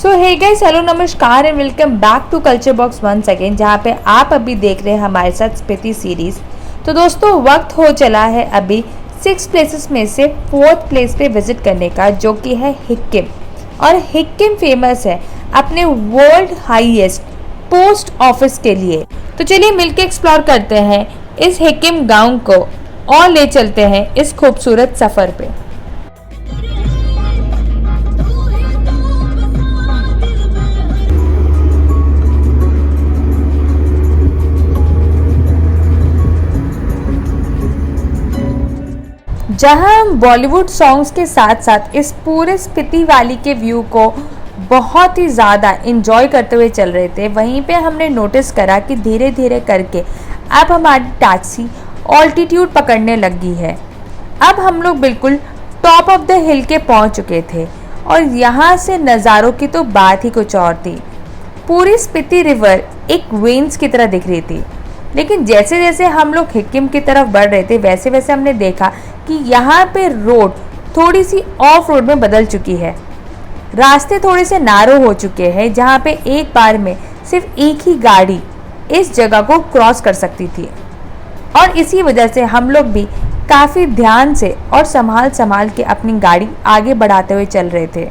सो hey guys, hello नमस्कार and welcome back to culture box once again, जहाँ पे आप अभी देख रहे हैं हमारे साथ स्पीति सीरीज। तो दोस्तों, वक्त हो चला है अभी 6 प्लेसेस में से 4th प्लेस पे विजिट करने का, जो कि है हिक्किम। और हिक्किम फेमस है अपने वर्ल्ड हाईएस्ट पोस्ट ऑफिस के लिए। तो चलिए मिलके एक्सप्लोर करते हैं इस हिक्किम गांव को और ले चलते हैं इस खूबसूरत सफ़र पे। जहां हम बॉलीवुड सॉन्ग्स के साथ साथ इस पूरे स्पीति वैली के व्यू को बहुत ही ज़्यादा इंजॉय करते हुए चल रहे थे, वहीं पे हमने नोटिस करा कि धीरे धीरे करके अब हमारी टैक्सी ऑल्टीट्यूड पकड़ने लगी है। अब हम लोग बिल्कुल टॉप ऑफ द हिल के पहुंच चुके थे और यहाँ से नज़ारों की तो बात ही कुछ और थी। पूरी स्पीति रिवर एक वेन्स की तरह दिख रही थी। लेकिन जैसे जैसे हम लोग हिक्किम की तरफ बढ़ रहे थे, वैसे वैसे हमने देखा कि यहाँ पे रोड थोड़ी सी ऑफ रोड में बदल चुकी है। रास्ते थोड़े से नारो हो चुके हैं, जहाँ पे एक बार में सिर्फ एक ही गाड़ी इस जगह को क्रॉस कर सकती थी। और इसी वजह से हम लोग भी काफ़ी ध्यान से और संभाल संभाल के अपनी गाड़ी आगे बढ़ाते हुए चल रहे थे।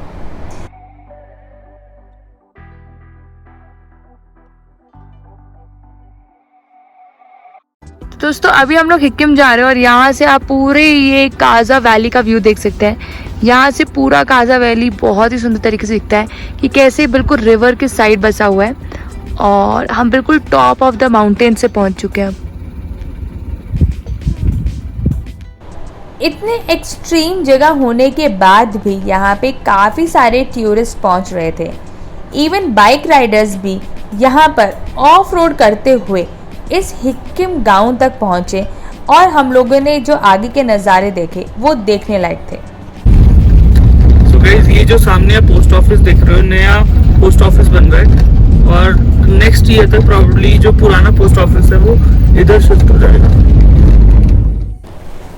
दोस्तों, अभी हम लोग हिक्किम जा रहे हैं और यहाँ से आप पूरे ये काजा वैली का व्यू देख सकते हैं। यहाँ से पूरा काजा वैली बहुत ही सुंदर तरीके से दिखता है कि कैसे बिल्कुल रिवर के साइड बसा हुआ है और हम बिल्कुल टॉप ऑफ द माउंटेन से पहुँच चुके हैं। इतने एक्सट्रीम जगह होने के बाद भी यहाँ पे काफ़ी सारे टूरिस्ट पहुँच रहे थे। इवन बाइक राइडर्स भी यहाँ पर ऑफ रोड करते हुए इस हिक्किम गांव तक पहुंचे और हम लोगों ने जो आगे के नज़ारे देखे वो देखने लायक थे। So guys, ये जो सामने आप पोस्ट ऑफिस देख रहे हो, नया पोस्ट ऑफिस बन रहा है और नेक्स्ट ईयर तक प्रोबेबली जो पुराना पोस्ट ऑफिस है वो इधर शिफ्ट हो जाएगा।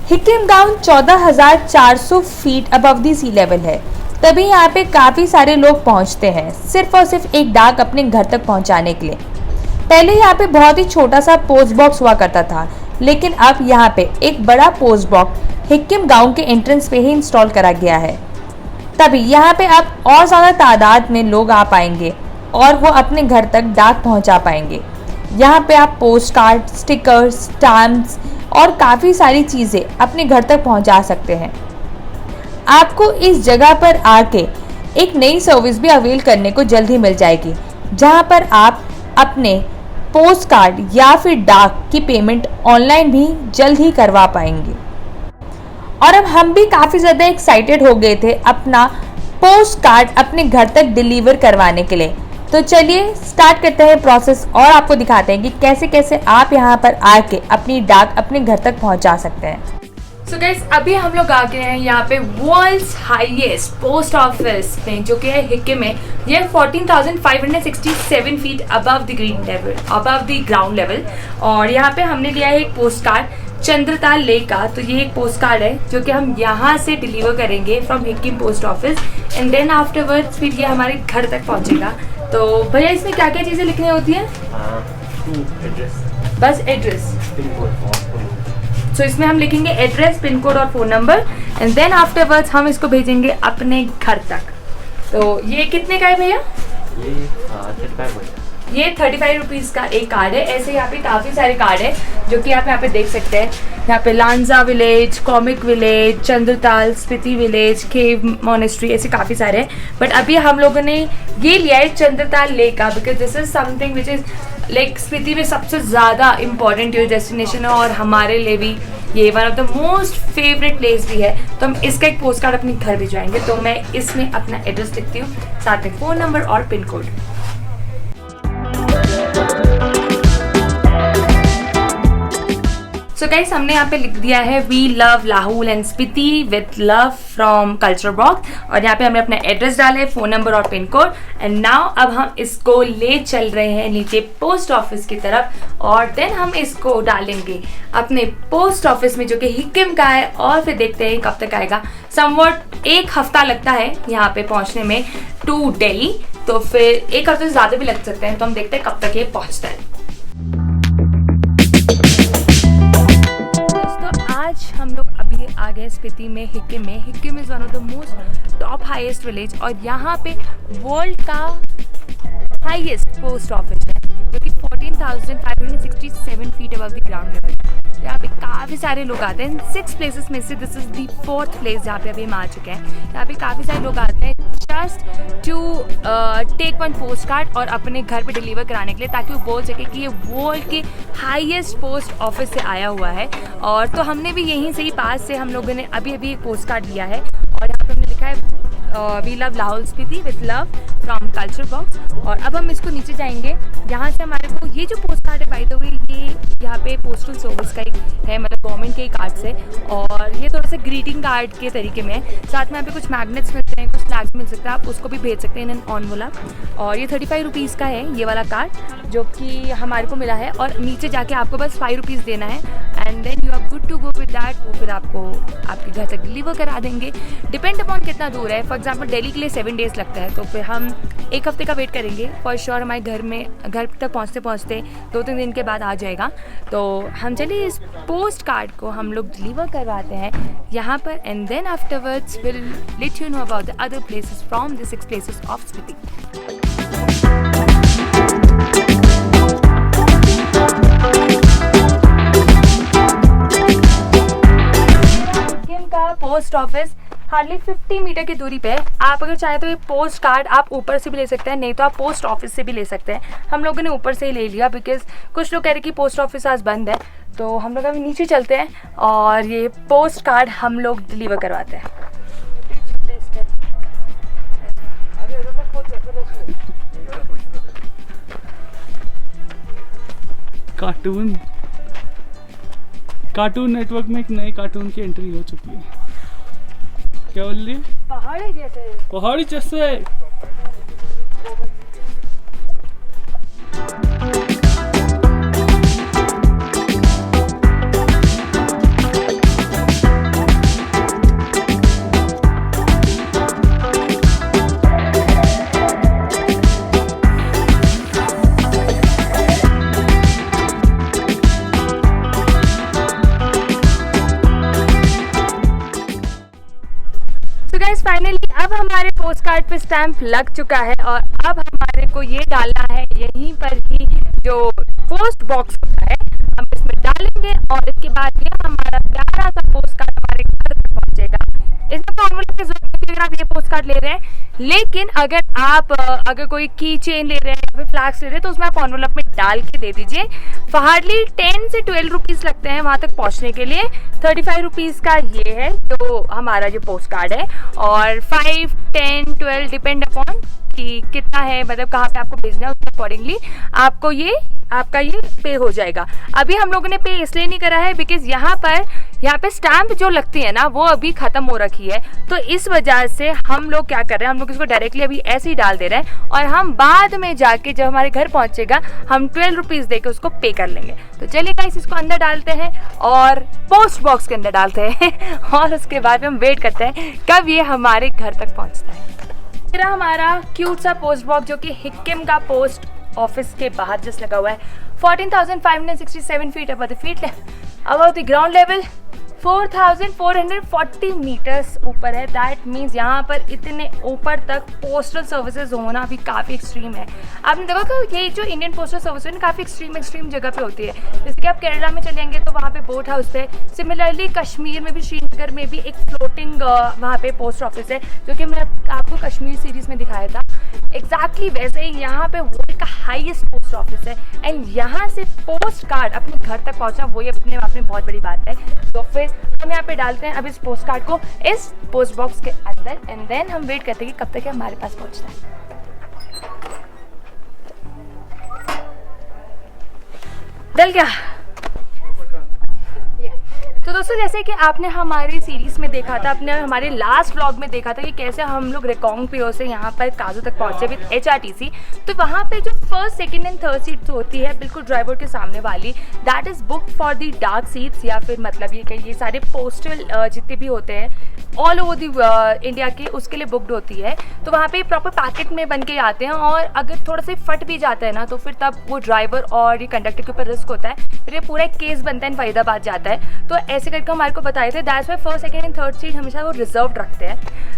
हिक्किम गांव 14,400 feet above the sea level है, तभी यहाँ पे काफ़ी सारे लोग पहुँचते हैं सिर्फ और सिर्फ एक डाक अपने घर तक पहुँचाने के लिए। पहले यहाँ पे बहुत ही छोटा सा पोस्ट बॉक्स हुआ करता था, लेकिन अब यहाँ पे एक बड़ा पोस्ट बॉक्स हिक्किम गांव के एंट्रेंस पे ही इंस्टॉल करा गया है। तभी यहाँ पे अब और ज़्यादा तादाद में लोग आ पाएंगे और वो अपने घर तक डाक पहुँचा पाएंगे। यहाँ पे आप पोस्ट कार्ड, स्टिकर्स, स्टैम्प्स और काफ़ी सारी चीज़ें अपने घर तक पहुँचा सकते हैं। आपको इस जगह पर आके एक नई सर्विस भी अवेल करने को जल्द ही मिल जाएगी, जहाँ पर आप अपने पोस्ट कार्ड या फिर डाक की पेमेंट ऑनलाइन भी जल्द ही करवा पाएंगे। और अब हम भी काफ़ी ज़्यादा एक्साइटेड हो गए थे अपना पोस्ट कार्ड अपने घर तक डिलीवर करवाने के लिए। तो चलिए स्टार्ट करते हैं प्रोसेस और आपको दिखाते हैं कि कैसे कैसे आप यहाँ पर आके अपनी डाक अपने घर तक पहुँचा सकते हैं। सो गाइस, अभी हम लोग आ गए हैं यहाँ पे वर्ल्ड्स हाईएस्ट पोस्ट ऑफिस में, जो कि है हिक्किम में। ये 14,567 feet above the ground level. और यहाँ पे हमने लिया है एक पोस्ट कार्ड चंद्रताल लेक का। तो ये एक पोस्ट कार्ड है जो कि हम यहाँ से डिलीवर करेंगे from Hikkim post office, and then afterwards फिर ये हमारे घर तक पहुँचेगा। तो भैया, इसमें क्या क्या चीज़ें लिखनी होती हैं? बस एड्रेस। तो इसमें हम लिखेंगे एड्रेस, पिन कोड और phone number, and then afterwards हम इसको भेजेंगे अपने घर तक। तो ये कितने का है भैया? ये 35 रुपीज़ का एक कार्ड है। ऐसे यहाँ पे काफ़ी सारे कार्ड है जो कि आप यहाँ पे देख सकते हैं। यहाँ पे Langza village, Komic village, Chandratal, Spiti village, cave monastery, ऐसे काफ़ी सारे हैं। बट अभी हम लोगों ने ये लिया है चंद्रताल लेक का, because this is something which is like Spiti में सबसे ज़्यादा इम्पॉर्टेंट टूरिस्ट डेस्टिनेशन है और हमारे लिए भी ये one of the most favourite place भी है। तो हम इसका एक पोस्ट कार्ड अपने घर भिजवाएंगे। तो मैं इसमें अपना एड्रेस लिखती हूँ, साथ में फ़ोन नंबर और पिन कोड। सो गाइस, हमने यहाँ पे लिख दिया है we love Lahaul and Spiti with love from culture box. और यहाँ पे हमने अपना एड्रेस डाला है, फ़ोन नंबर और पिन कोड। एंड नाउ अब हम इसको ले चल रहे हैं नीचे पोस्ट ऑफिस की तरफ और देन हम इसको डालेंगे अपने पोस्ट ऑफिस में, जो कि हिक्किम का है। और फिर देखते हैं कब तक आएगा। समवट 1 हफ्ता लगता है यहाँ पे पहुँचने में टू दिल्ली। तो फिर एक हफ्ते से ज़्यादा भी लग सकते हैं, तो हम देखते हैं कब तक ये पहुँचता है। दोस्तों आज हम लोग अभी आ गए स्पीति में, हिक्किम में। Hikkim is one of the most top highest village और यहाँ पे वर्ल्ड का हाईएस्ट पोस्ट ऑफिस है जो कि 14,567 feet above the ground level. तो यहाँ पे काफ़ी सारे लोग आते हैं। 6 प्लेसेस में से this is the 4th place जहाँ पे अभी हम आ चुके हैं। यहाँ पे काफ़ी सारे लोग आते हैं just to take one postcard और अपने घर पे डिलीवर कराने के लिए, ताकि वो बोल सके कि ये वर्ल्ड के हाईएस्ट पोस्ट ऑफिस से आया हुआ है। और तो हमने भी यहीं से ही पास से हम लोगों ने अभी एक पोस्ट कार्ड लिया है और यहाँ पे हमने लिखा है we love Lahaul Spiti with love from culture box. और अब हम इसको नीचे जाएंगे। यहाँ से हमारे को ये जो पोस्ट कार्ड है बाय द वे, ये यहाँ पे पोस्टल सर्विस का एक है, मतलब गवर्नमेंट के कार्ड से, और ये थोड़ा सा ग्रीटिंग कार्ड के तरीके में है। साथ में यहाँ पे कुछ मैग्नेट्स मिलते हैं, कुछ फ्लैग्स मिल सकता है, आप उसको भी भेज सकते हैं इन एन एनवेलप। और ये 35 रुपीज़ का है ये वाला कार्ड जो कि हमारे को मिला है। और नीचे जाके आपको बस 5 रुपीज़ देना है and then you are good to go with that. वो फिर आपको आपके घर तक डिलीवर करा देंगे। डिपेंड अपॉन कितना दूर है। फॉर एग्जाम्पल दिल्ली के लिए 7 डेज़ लगता है, तो फिर हम 1 हफ्ते का वेट करेंगे। फॉर श्योर हमारे घर तक पहुँचते 2-3 दिन के बाद आ जाएगा। तो हम चलिए इस पोस्ट कार्ड को हम लोग डिलीवर करवाते हैं यहाँ पर and then afterwards will let you know about the other places from the 6 places of Spiti. का पोस्ट ऑफिस हार्डली 50 मीटर की दूरी पे है। आप अगर चाहें तो ये पोस्ट कार्ड आप ऊपर से भी ले सकते हैं, नहीं तो आप पोस्ट ऑफिस से भी ले सकते हैं। हम लोगों ने ऊपर से ही ले लिया बिकॉज कुछ लोग कह रहे कि पोस्ट ऑफिस आज बंद है। तो हम लोग अभी नीचे चलते हैं और ये पोस्ट कार्ड हम लोग डिलीवर करवाते हैं। कार्टून नेटवर्क में एक नए कार्टून की एंट्री हो चुकी है। क्या बोल रही है? पहाड़ी जैसे फाइनली अब हमारे पोस्ट कार्ड पे स्टैंप लग चुका है और अब हमारे को ये डालना है यहीं पर ही जो पोस्ट बॉक्स होता है, हम इसमें डालेंगे और इसके बाद ये हमारा प्यारा सा पोस्ट कार्ड हमारे घर तक पहुंचेगा। इसमें फॉर्मूला की जरूरत नहीं है अगर आप ये पोस्ट कार्ड ले रहे हैं, लेकिन अगर कोई की चेन ले रहे हैं या फिर फ्लैग्स ले रहे हैं तो उसमें आप एनवेलप में डाल के दे दीजिए। हार्डली 10 से 12 रुपीज़ लगते हैं वहाँ तक पहुँचने के लिए। 35 रुपीज़ का ये है जो हमारा जो पोस्ट कार्ड है और 5, 10, 12 डिपेंड अपॉन कि कितना है, मतलब कहाँ पे आपको भेजना है उसके अकॉर्डिंगली आपका ये पे हो जाएगा। अभी हम लोगों ने पे इसलिए नहीं करा है बिकॉज यहाँ पे स्टैम्प जो लगती है ना वो अभी ख़त्म हो रखी है, तो इस वजह से हम लोग क्या कर रहे हैं, हम लोग इसको डायरेक्टली अभी ऐसे ही डाल दे रहे हैं और हम बाद में जाके जब हमारे घर पहुँचेगा हम 12 रुपीज़ दे के उसको पे कर लेंगे। तो चलिए गाइस इसको अंदर डालते हैं और पोस्ट बॉक्स के अंदर डालते हैं और उसके बाद हम वेट करते हैं कब ये हमारे घर तक पहुँचता है। मेरा हमारा क्यूट सा पोस्ट बॉक्स जो कि हिक्किम का पोस्ट ऑफिस के बाहर जस्ट लगा हुआ है। 14,567 feet above the ground level, 4,440 metres ऊपर है। दैट मीन्स यहाँ पर इतने ऊपर तक पोस्टल सर्विसेज होना भी काफ़ी एक्सट्रीम है। आपने देखा कि ये जो इंडियन पोस्टल सर्विस है ना काफ़ी एक्सट्रीम जगह पे होती है। जैसे कि आप केरला में चलेंगे तो वहाँ पे बोट हाउस है। सिमिलरली कश्मीर में भी, श्रीनगर में भी एक फ्लोटिंग वहाँ पे पोस्ट ऑफिस है जो कि मैं आपको कश्मीर सीरीज़ में दिखाया था। एग्जैक्टली वैसे ही यहाँ पे वर्ल्ड का हाईएस्ट पोस्ट ऑफिस है एंड यहाँ से पोस्ट कार्ड अपने घर तक पहुँचना वो ये अपने आप में बहुत बड़ी बात है। तो फिर हम यहाँ पे डालते हैं अब इस पोस्ट कार्ड को इस पोस्ट बॉक्स के अंदर एंड देन हम वेट करते हैं कि कब तक हमारे पास पहुँचता है। डल गया। तो दोस्तों जैसे कि आपने हमारी सीरीज़ में देखा था, आपने हमारे लास्ट व्लॉग में देखा था कि कैसे हम लोग रिकांगपिओ से यहाँ पर काजू तक पहुँचे विद HRTC। तो वहाँ पे जो first second and third seat होती है बिल्कुल ड्राइवर के सामने वाली, that is book for the Dark seats, या फिर मतलब ये कि ये सारे पोस्टल जितने भी होते हैं ऑल ओवर दी इंडिया के, उसके लिए बुकड होती है। तो वहाँ पे प्रॉपर पैकेट में बन के आते हैं, और अगर थोड़ा सा फट भी जाता है ना तो फिर तब वो ड्राइवर और ये कंडक्टर के ऊपर रिस्क होता है, फिर ये पूरा एक केस बनता है, फरीदाबाद जाता है। तो ऐसे करके हमारे को बताए थे, that's why first second and third seat हमेशा वो रिजर्व रखते हैं।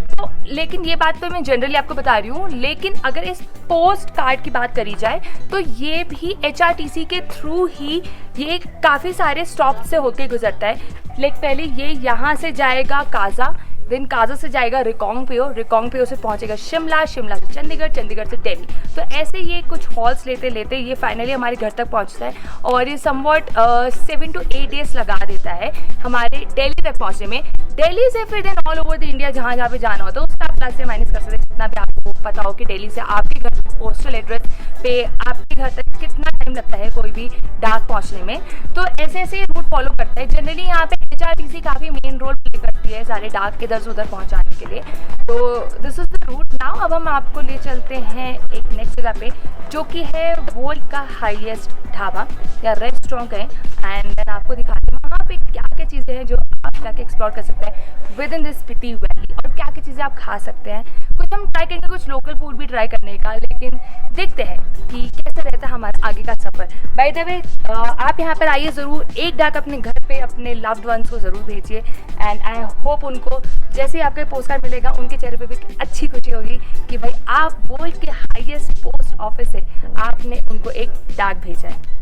तो लेकिन ये बात तो मैं जनरली आपको बता रही हूँ, लेकिन अगर इस पोस्ट कार्ड की बात करी जाए तो ये भी HRTC के थ्रू ही ये काफ़ी सारे स्टॉप से होके गुजरता है। लाइक पहले ये यहाँ से जाएगा काजा, देन काजा से जाएगा रिकांगपिओ से पहुंचेगा शिमला से चंडीगढ़ से दिल्ली। तो ऐसे ये कुछ हॉल्स लेते लेते ये फाइनली हमारे घर तक पहुंचता है, और ये समवॉट 7 to 8 डेज लगा देता है हमारे दिल्ली तक पहुंचने में। दिल्ली से फिर then all over the India जहाँ जहाँ पे जाना होता है उसका आप प्लस से माइनस कर सकते हैं, जितना भी आपको पता हो कि दिल्ली से आपके घर पोस्टल एड्रेस पे आपके घर तक कितना टाइम लगता है कोई भी डाक पहुँचने में। तो ऐसे ऐसे रूट फॉलो करता है। जनरली यहाँ पे HRTC काफ़ी मेन रोल प्ले करती है सारे डाक इधर से उधर पहुँचाने के लिए। तो this is the route now. अब हम आपको ले चलते हैं एक नेक्स्ट जगह पे, जो कि है वर्ल्ड का हाईएस्ट ढाबा या रेस्टोरेंट है, एंड देन आपको दिखाते हैं वहाँ पे क्या क्या चीज़ें हैं जो आप जाके एक्सप्लोर कर सकते हैं with in this Spiti valley, और क्या क्या चीज़ें आप खा सकते हैं। कुछ हम ट्राई करेंगे, कुछ लोकल फूड भी ट्राई करने का, लेकिन देखते हैं कि कैसे रहता है हमारा आगे का सफ़र। बाय द वे आप यहाँ पर आइए ज़रूर, एक डाक अपने घर पे अपने लव्ड वंस को ज़रूर भेजिए, एंड आई होप उनको जैसे ही आपको पोस्ट कार्ड मिलेगा उनके चेहरे पे भी अच्छी खुशी होगी कि भाई आप वर्ल्ड के हाईएस्ट पोस्ट ऑफिस से आपने उनको एक डाक भेजा है।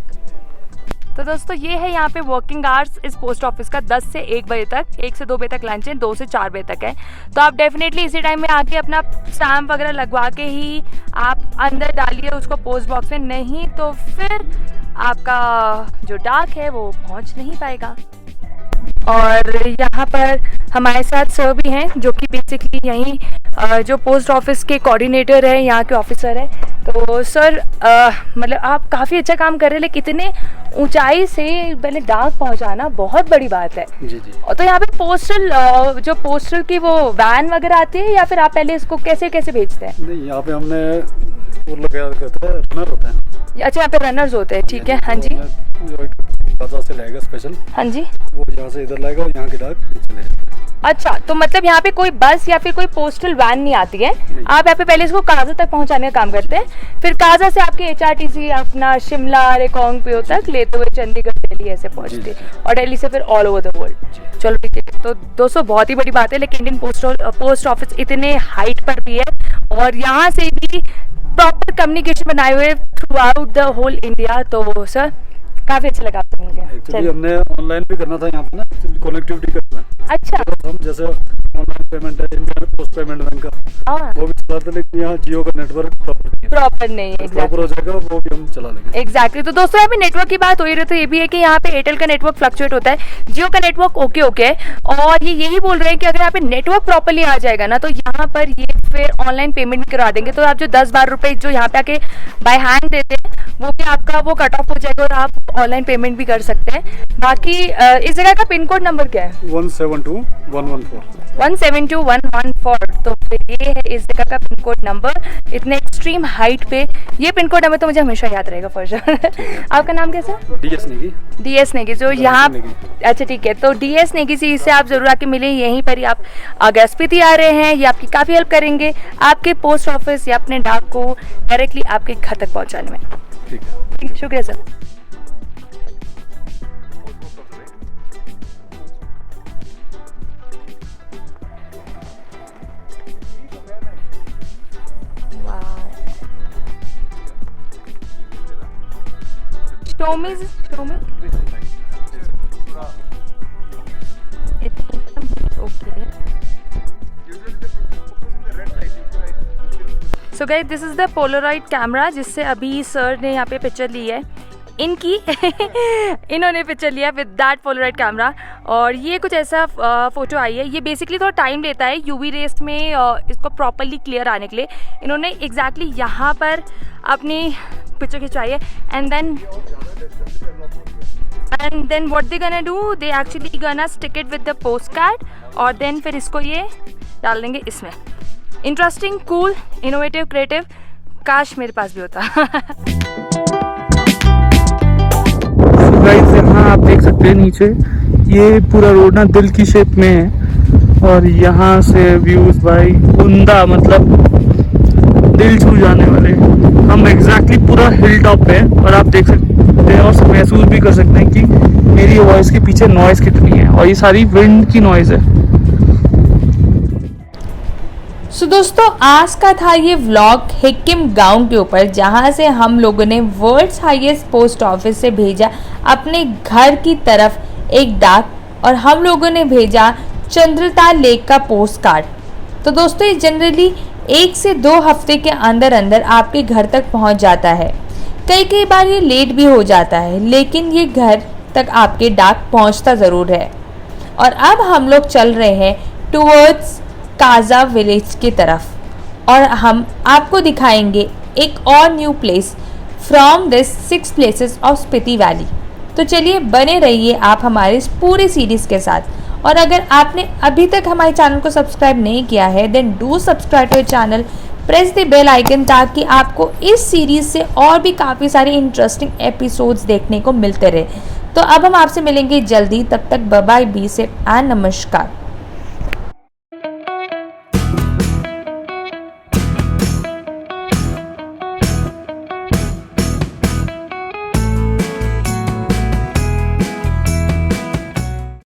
तो दोस्तों ये है यहाँ पे वर्किंग आवर्स इस पोस्ट ऑफिस का 10 से 1 बजे तक, 1 से 2 बजे तक लंच है, 2 से 4 बजे तक है। तो आप डेफिनेटली इसी टाइम में आके अपना स्टैम्प वगैरह लगवा के ही आप अंदर डालिए उसको पोस्ट बॉक्स में, नहीं तो फिर आपका जो डाक है वो पहुँच नहीं पाएगा। और यहाँ पर हमारे साथ सर भी हैं जो कि बेसिकली यहीं जो पोस्ट ऑफिस के कोऑर्डिनेटर है, यहाँ के ऑफिसर है। तो सर मतलब आप काफ़ी अच्छा काम कर रहे हैं, लेकिन इतने ऊंचाई से पहले डाक पहुँचाना बहुत बड़ी बात है। जी जी। और तो यहाँ पे पोस्टल जो पोस्टल की वो वैन वगैरह आती है, या फिर आप पहले इसको कैसे भेजते हैं? नहीं, यहाँ पे हमने वो लगा करते हैं, रनर होते हैं। अच्छा, यहाँ पे रनर्स होते हैं, ठीक है। हाँ जी। जो एक काजा से लाएगा स्पेशल, हाँ जी, वो यहाँ से इधर लाएगा और यहाँ की डाक नीचे ले जाएगा। अच्छा, तो मतलब यहाँ पे कोई बस या फिर कोई पोस्टल वैन नहीं आती है, आप यहाँ पे पहले इसको काजा तक पहुँचाने का काम करते हैं, फिर काजा से आपके HRTC अपना शिमला रिकांगपिओ तक लेते हुए चंडीगढ़ दिल्ली ऐसे पहुँचते हैं, और दिल्ली से फिर ऑल ओवर द वर्ल्ड। चलो ठीक है। तो दोस्तों बहुत ही बड़ी बात है, लेकिन इंडियन पोस्ट ऑफिस इतने हाइट पर भी है, और यहाँ से भी प्रॉपर कम्युनिकेशन बनाए हुए throughout the whole India. तो सर काफ़ी अच्छा लगा आपसे मिलकर। एक्चुअली हमने ऑनलाइन भी करना था यहाँ पे ना, कनेक्टिविटी करना। अच्छा, तो हम जैसे ऑनलाइन पेमेंट है, इंडियन पोस्ट पेमेंट बैंक का, वो भी चलाते, लेकिन यहाँ जियो का नेटवर्क प्रॉपर नहीं है। प्रॉपर हो जाएगा, वो भी हम चला लेंगे। एग्जैक्टली। तो दोस्तों यहाँ पे नेटवर्क की बात हो ही रही, तो ये भी है कि यहाँ पे एयरटेल का नेटवर्क फ्लक्चुएट होता है, जियो का नेटवर्क ओके है, और ये यही बोल रहे हैं कि अगर यहाँ पे नेटवर्क प्रॉपरली आ जाएगा ना, तो यहाँ पर ये फिर ऑनलाइन पेमेंट भी करा देंगे। तो आप जो 10-12 रुपये जो यहाँ पे आके बाय हैंड देते हैं, वो भी आपका वो कट ऑफ हो जाएगा, और आप ऑनलाइन पेमेंट भी कर सकते हैं। बाकी इस जगह का पिन कोड नंबर क्या है? 172114। 172114। तो फिर ये है इस जगह का पिन कोड नंबर, इतने एक्सट्रीम हाइट पे ये पिन कोड नंबर तो मुझे हमेशा याद रहेगा फॉर श्योर। आपका नाम कैसा? DS नेगी। जो यहाँ, अच्छा ठीक है। तो DS नेगी जी से आप जरूर आके मिलें, यहीं पर ही आप अगर स्पीति आ रहे हैं, ये आपकी काफ़ी हेल्प करेंगे आपके पोस्ट ऑफिस या अपने डाक को डायरेक्टली आपके घर तक पहुँचाने में। ठीक है, शुक्रिया sir. Show me. Okay. So guys, this is the Polaroid camera जिससे अभी सर ने यहाँ पे पिक्चर ली है इनकी। इन्होंने पिक्चर लिया विद दैट पोलराइड कैमरा, और ये कुछ ऐसा फ़ोटो आई है। ये बेसिकली थोड़ा टाइम लेता है UV रेस में इसको प्रॉपरली क्लियर आने के लिए। इन्होंने एग्जैक्टली यहाँ पर अपनी पिक्चर खिंचवाई है, and then and then what they gonna do, they actually gonna stick it with the postcard और देन फिर इसको ये डाल देंगे इसमें। इंटरेस्टिंग, कूल, इनोवेटिव, क्रिएटिव, काश मेरे पास भी होता। So guys, यहाँ आप देख सकते हैं नीचे ये पूरा रोड ना दिल की शेप में है और यहाँ से व्यूज भाई उमदा, मतलब दिल छू जाने वाले। हम एग्जैक्टली पूरा हिल टॉप पे हैं और आप देख सकते हैं और महसूस भी कर सकते हैं कि मेरी वॉइस के पीछे नॉइज कितनी है और ये सारी विंड की नॉइज है। सो दोस्तों, आज का था ये व्लॉग हिक्किम गांव के ऊपर, जहां से हम लोगों ने वर्ल्ड्स हाईएस्ट पोस्ट ऑफिस से भेजा अपने घर की तरफ एक डाक और हम लोगों ने भेजा चंद्रताल लेक का पोस्ट कार्ड। तो दोस्तों, ये जनरली 1 से 2 हफ्ते के अंदर अंदर आपके घर तक पहुंच जाता है। कई बार ये लेट भी हो जाता है, लेकिन ये घर तक आपके डाक पहुंचता ज़रूर है। और अब हम लोग चल रहे हैं टूवर्ड्स काजा विलेज की तरफ और हम आपको दिखाएंगे एक और new place from this 6 places of Spiti valley. तो चलिए बने रहिए आप हमारे इस पूरी सीरीज़ के साथ। और अगर आपने अभी तक हमारे चैनल को सब्सक्राइब नहीं किया है, then do subscribe to channel, press the bell icon, ताकि आपको इस सीरीज़ से और भी काफ़ी सारे इंटरेस्टिंग एपिसोड्स देखने को मिलते रहे। तो अब हम आपसे मिलेंगे जल्दी, तब तक bye bye, be safe and नमस्कार।